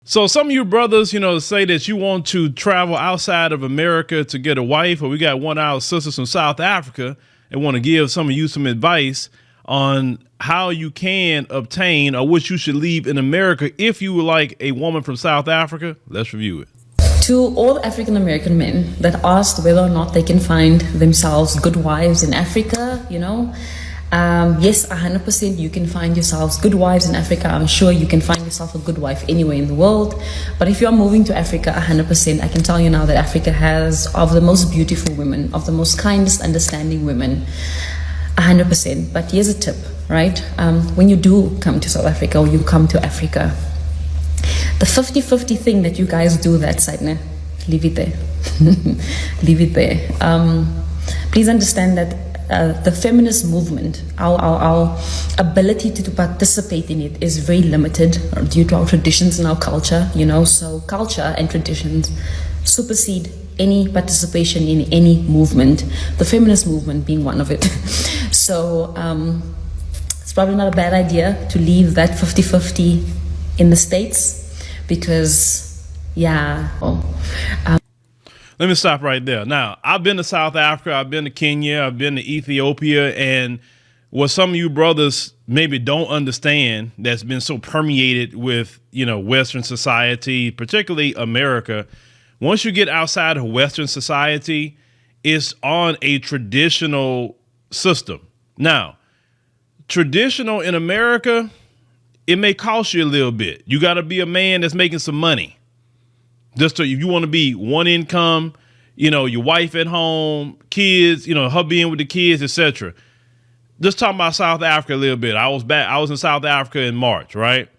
So some of you brothers, say that you want to travel outside of America to get a wife, or we got one of our sisters from South Africa and want to give some of you some advice on how you can obtain or what you should leave in America if you were like a woman from South Africa. Let's review it. To all African American men that asked whether or not they can find themselves good wives in Africa, yes, 100% you can find yourselves good wives in Africa. I'm sure you can find yourself a good wife anywhere in the world. But if you are moving to Africa, 100%, I can tell you now that Africa has of the most beautiful women, of the most kindest, understanding women, 100%. But here's a tip, right? When you do come to South Africa or you come to Africa, the 50-50 thing that you guys do that side, leave it there. Leave it there. Please understand that the feminist movement, our ability to participate in it is very limited due to our traditions and our culture, so culture and traditions supersede any participation in any movement, the feminist movement being one of it. So it's probably not a bad idea to leave that 50-50 in the States because, Let me stop right there. Now, I've been to South Africa, I've been to Kenya, I've been to Ethiopia, and what some of you brothers maybe don't understand that's been so permeated with, Western society, particularly America, once you get outside of Western society, it's on a traditional system. Now, traditional in America, it may cost you a little bit. You got to be a man that's making some money. Just if you want to be one income, your wife at home, kids, her being with the kids, etc. Just talking about South Africa a little bit. I was in South Africa in March, right?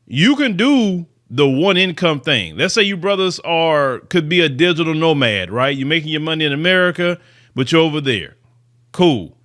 You can do the one income thing. Let's say you brothers could be a digital nomad, right? You're making your money in America, but you're over there. Cool.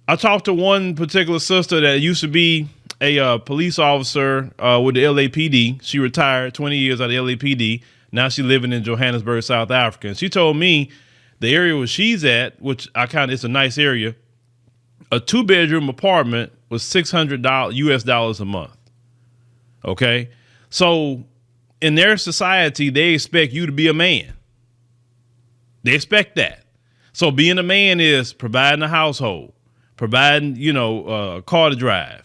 I talked to one particular sister that used to be a police officer with the LAPD. She retired 20 years out of LAPD. Now she's living in Johannesburg, South Africa. And she told me the area where she's at, which it's a nice area, a 2-bedroom apartment was $600 US dollars a month. Okay. So in their society, they expect you to be a man. They expect that. So being a man is providing a household, providing, a car to drive,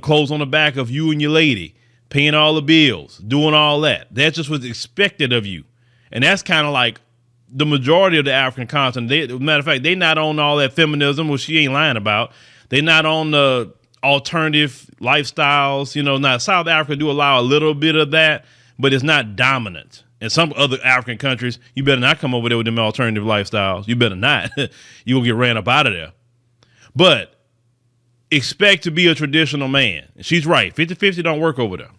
clothes on the back of you and your lady, paying all the bills, doing all that. That just was expected of you. And that's kind of like the majority of the African continent. Matter of fact, they not on all that feminism, which she ain't lying about. They not on the alternative lifestyles. Now South Africa do allow a little bit of that, but it's not dominant. In some other African countries, you better not come over there with them alternative lifestyles. You better not. You will get ran up out of there. But expect to be a traditional man. She's right. 50-50 don't work over there.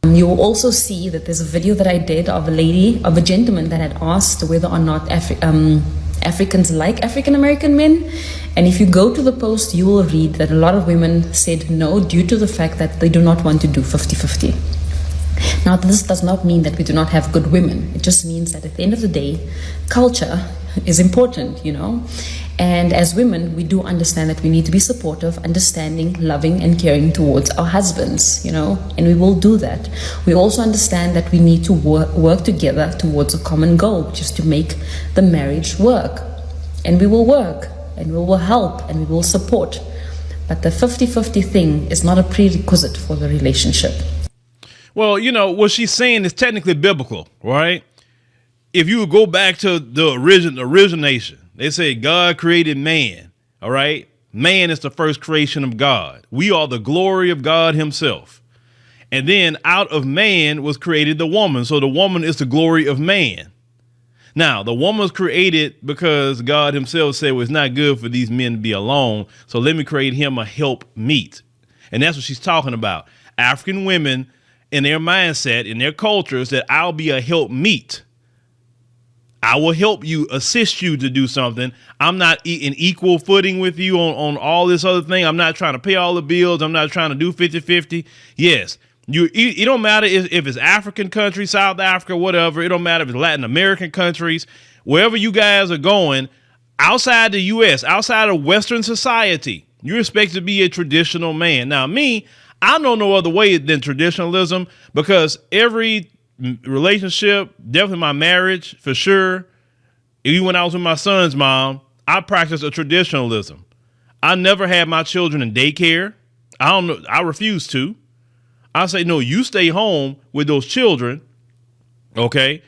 You will also see that there's a video that I did of a gentleman that had asked whether or not Africans like African American men. And if you go to the post, you will read that a lot of women said no due to the fact that they do not want to do 50-50. Now, this does not mean that we do not have good women. It just means that at the end of the day, culture is important, And as women, we do understand that we need to be supportive, understanding, loving, and caring towards our husbands, and we will do that. We also understand that we need to work together towards a common goal, which is to make the marriage work. And we will work, and we will help, and we will support. But the 50-50 thing is not a prerequisite for the relationship. Well, what she's saying is technically biblical, right? If you would go back to the origination, they say God created man. All right. Man is the first creation of God. We are the glory of God himself. And then out of man was created the woman. So the woman is the glory of man. Now, the woman was created because God himself said, well, it's not good for these men to be alone. So let me create him a help meet. And that's what she's talking about. African women in their mindset, in their cultures, that I'll be a help meet. I will help you, assist you to do something. I'm not in equal footing with you on all this other thing. I'm not trying to pay all the bills. I'm not trying to do 50-50. Yes, it don't matter if it's African countries, South Africa, whatever. It don't matter if it's Latin American countries, wherever you guys are going, outside the U.S., outside of Western society, you're expected to be a traditional man. Now, me, I know no other way than traditionalism, because every relationship, definitely my marriage for sure, even when I was with my son's mom, I practiced a traditionalism. I never had my children in daycare. I don't know. I refuse to. I say, no, you stay home with those children. Okay.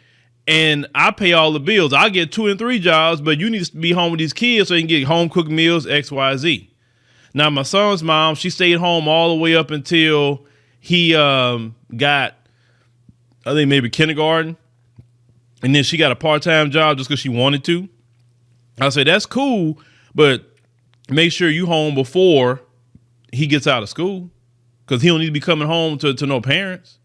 And I pay all the bills. I get 2 and 3 jobs, but you need to be home with these kids so you can get home cooked meals, X, Y, Z. Now, my son's mom, she stayed home all the way up until he got, I think maybe kindergarten. And then she got a part-time job just because she wanted to. I said, that's cool, but make sure you home before he gets out of school, because he don't need to be coming home to no parents.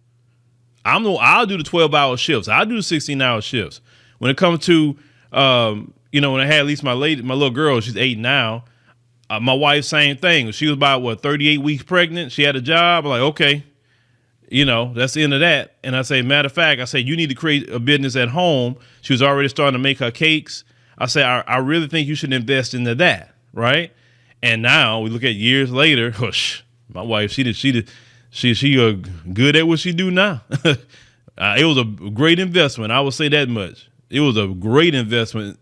I'll do the 12-hour shifts. I'll do the 16-hour shifts. When it comes to, when I had at least my little girl, she's 8 now. My wife, same thing. She was about 38 weeks pregnant. She had a job. I'm like, okay, that's the end of that. And I say, matter of fact, I say, you need to create a business at home. She was already starting to make her cakes. I say, I really think you should invest into that. Right. And now we look at years later, my wife, she good at what she do now. It was a great investment. I would say that much. It was a great investment.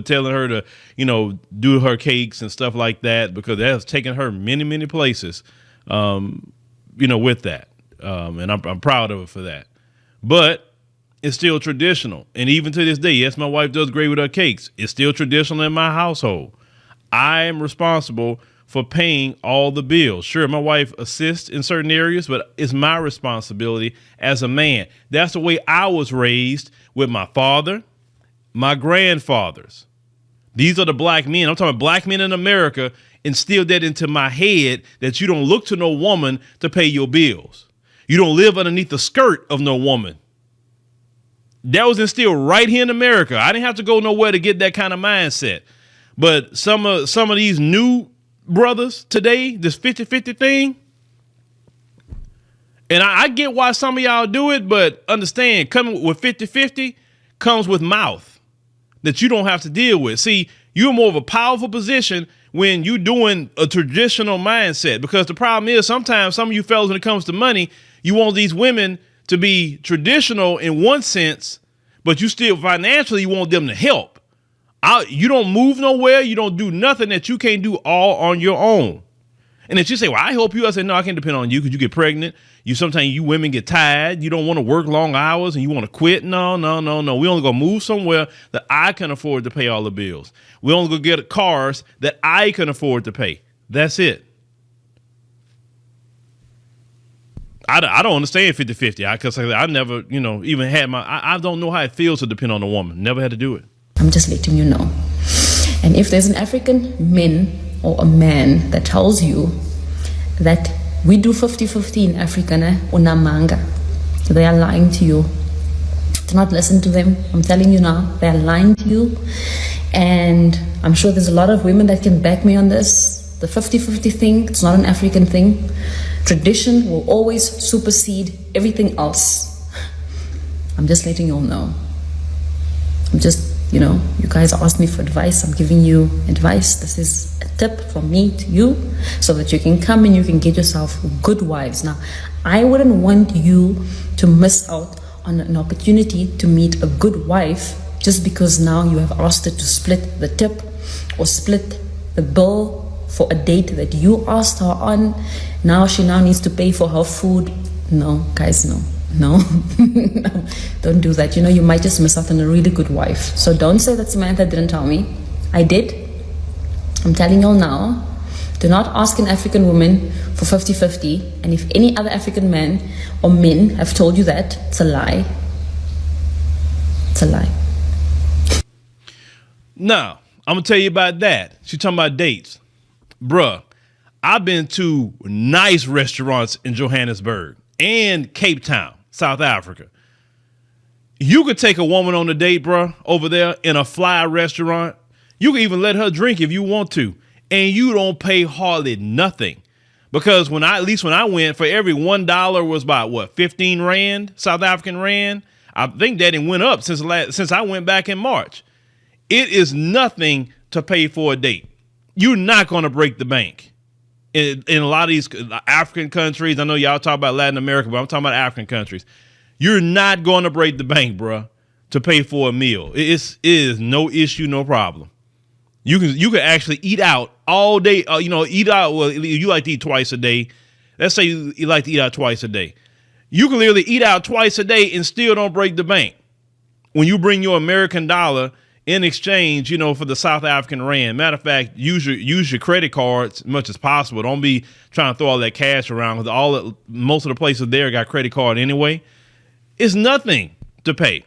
Telling her to, do her cakes and stuff like that, because that has taken her many, many places, with that. And I'm proud of her for that. But it's still traditional. And even to this day, yes, my wife does great with her cakes. It's still traditional in my household. I am responsible for paying all the bills. Sure, my wife assists in certain areas, but it's my responsibility as a man. That's the way I was raised with my father, my grandfathers. These are the black men. I'm talking about black men in America instilled that into my head, that you don't look to no woman to pay your bills. You don't live underneath the skirt of no woman. That was instilled right here in America. I didn't have to go nowhere to get that kind of mindset. But some of these new brothers today, this 50-50 thing, and I get why some of y'all do it, but understand, coming with 50-50 comes with mouth that you don't have to deal with. See, you're more of a powerful position when you're doing a traditional mindset, because the problem is sometimes some of you fellas, when it comes to money, you want these women to be traditional in one sense, but you still financially, you want them to help. You don't move nowhere. You don't do nothing that you can't do all on your own. And if you say, well, I help you, I say, no, I can't depend on you because you get pregnant. Sometimes you women get tired. You don't want to work long hours and you want to quit. No. We only go move somewhere that I can afford to pay all the bills. We only go get cars that I can afford to pay. That's it. I don't understand 50-50 because I never, even had I don't know how it feels to depend on a woman. Never had to do it. I'm just letting you know. And if there's an African man or a man that tells you that we do 50-50 in Africa, unamanga, they are lying to you. Do not listen to them. I'm telling you now, they are lying to you. And I'm sure there's a lot of women that can back me on this. The 50-50 thing, it's not an African thing. Tradition will always supersede everything else. I'm just letting you all know. I'm just, you guys asked me for advice. I'm giving you advice. This is a tip from me to you so that you can come and you can get yourself good wives. Now, I wouldn't want you to miss out on an opportunity to meet a good wife just because now you have asked her to split the tip or split the bill for a date that you asked her on. Now she needs to pay for her food. No, guys, no. No, don't do that. You might just miss out on a really good wife. So don't say that Samantha didn't tell me. I did. I'm telling you all now. Do not ask an African woman for 50-50. And if any other African man or men have told you that, it's a lie. It's a lie. Now, I'm going to tell you about that. She's talking about dates. Bruh, I've been to nice restaurants in Johannesburg and Cape Town, South Africa. You could take a woman on a date, bruh, over there in a fly restaurant. You can even let her drink if you want to. And you don't pay hardly nothing. Because when I went, for every $1 was about 15 Rand, South African Rand. I think that it went up since I went back in March. It is nothing to pay for a date. You're not going to break the bank. in a lot of these African countries, I know y'all talk about Latin America, but I'm talking about African countries. You're not going to break the bank, bruh, to pay for a meal. It is no issue, no problem. You can actually eat out all day. Eat out. Well, you like to eat twice a day. Let's say you like to eat out twice a day. You can literally eat out twice a day and still don't break the bank. When you bring your American dollar in exchange, for the South African rand. Matter of fact, use your credit cards as much as possible. Don't be trying to throw all that cash around, because most of the places there got credit card anyway. It's nothing to pay.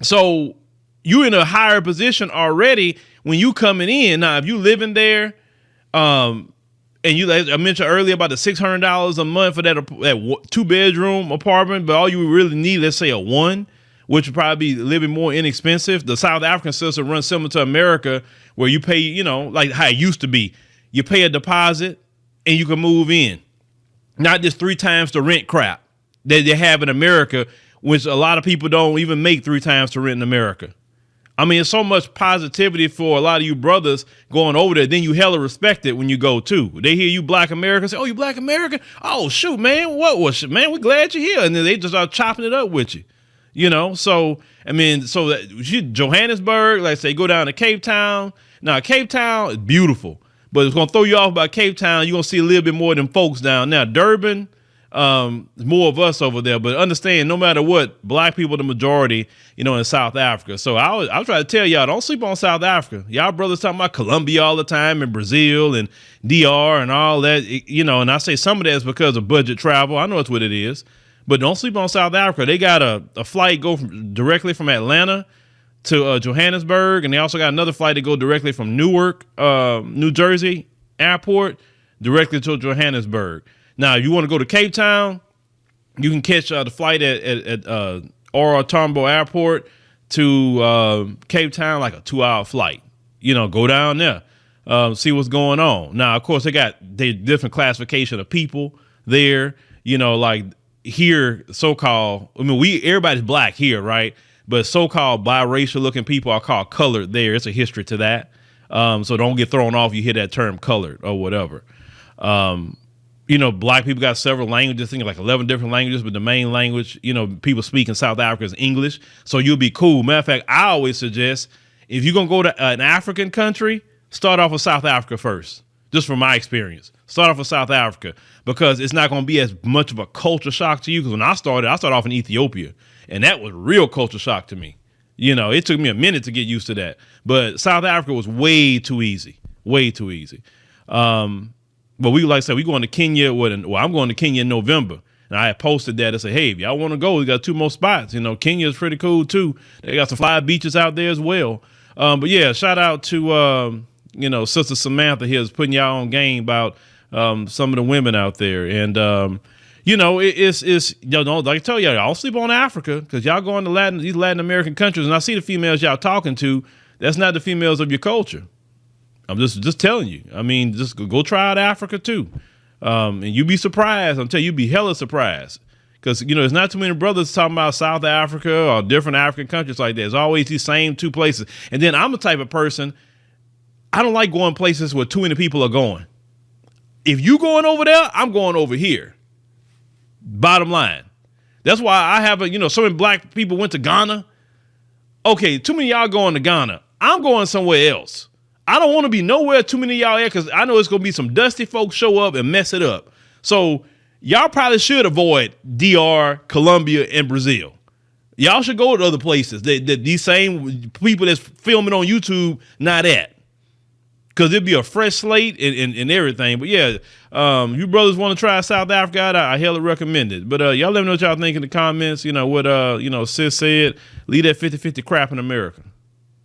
So you're in a higher position already when you coming in. Now, if you living there, and I mentioned earlier about the $600 a month for that 2-bedroom apartment, but all you really need, let's say a 1, which would probably be a little bit more inexpensive. The South African system runs similar to America, where you pay, like how it used to be. You pay a deposit and you can move in. Not just 3 times the rent crap that they have in America, which a lot of people don't even make 3 times the rent in America. I mean, it's so much positivity for a lot of you brothers going over there. Then you hella respect it when you go too. They hear you Black Americans say, "Oh, you Black American? Oh, shoot, man. What was it, man? We're glad you're here." And then they just start chopping it up with you. So Johannesburg, like say, go down to Cape Town. Now, Cape Town is beautiful, but it's going to throw you off about Cape Town. You're going to see a little bit more than folks down now. Durban, more of us over there, but understand, no matter what, Black people, the majority, in South Africa. So I'll try to tell y'all, don't sleep on South Africa. Y'all brothers talking about Colombia all the time, and Brazil and DR and all that, and I say some of that is because of budget travel. I know it's what it is. But don't sleep on South Africa. They got a flight directly from Atlanta to Johannesburg, and they also got another flight to go directly from Newark, New Jersey airport directly to Johannesburg. Now, if you want to go to Cape Town, you can catch the flight at Ora Tambo Airport to Cape Town, like a 2-hour flight. Go down there, see what's going on. Now, of course, they got different classification of people there. Like. Here, so-called, everybody's Black here, right? But so-called biracial looking people are called colored there. It's a history to that. So don't get thrown off. You hear that term colored or whatever. Black people got several languages, I think like 11 different languages, but the main language, people speak in South Africa is English. So you'll be cool. Matter of fact, I always suggest if you're going to go to an African country, start off with South Africa first, just from my experience. Start off with South Africa, because it's not going to be as much of a culture shock to you. Because when I started off in Ethiopia, and that was real culture shock to me. It took me a minute to get used to that. But South Africa was way too easy. But we, like I said, we going to Kenya. I'm going to Kenya in November. And I had posted that and said, hey, if y'all want to go, we got 2 more spots. Kenya is pretty cool too. They got some fly beaches out there as well. But yeah, shout out to, Sister Samantha here is putting y'all on game about some of the women out there. And, it's like I tell y'all, don't sleep on Africa, because y'all going to these Latin American countries, and I see the females y'all talking to, that's not the females of your culture. I'm just telling you. I mean, just go try out Africa too. And you'd be surprised. I'm telling you, you'd be hella surprised. Because, there's not too many brothers talking about South Africa or different African countries like that. It's always these same 2 places. And then I'm the type of person, I don't like going places where too many people are going. If you going over there, I'm going over here. Bottom line. That's why I have so many Black people went to Ghana. Okay, too many of y'all going to Ghana. I'm going somewhere else. I don't want to be nowhere too many of y'all here, because I know it's going to be some dusty folks show up and mess it up. So y'all probably should avoid DR, Colombia, and Brazil. Y'all should go to other places that these same people that's filming on YouTube not at. Because it'd be a fresh slate and everything. But yeah, you brothers want to try South Africa, I hella recommend it. But y'all let me know what y'all think in the comments. What Sis said, leave that 50-50 crap in America.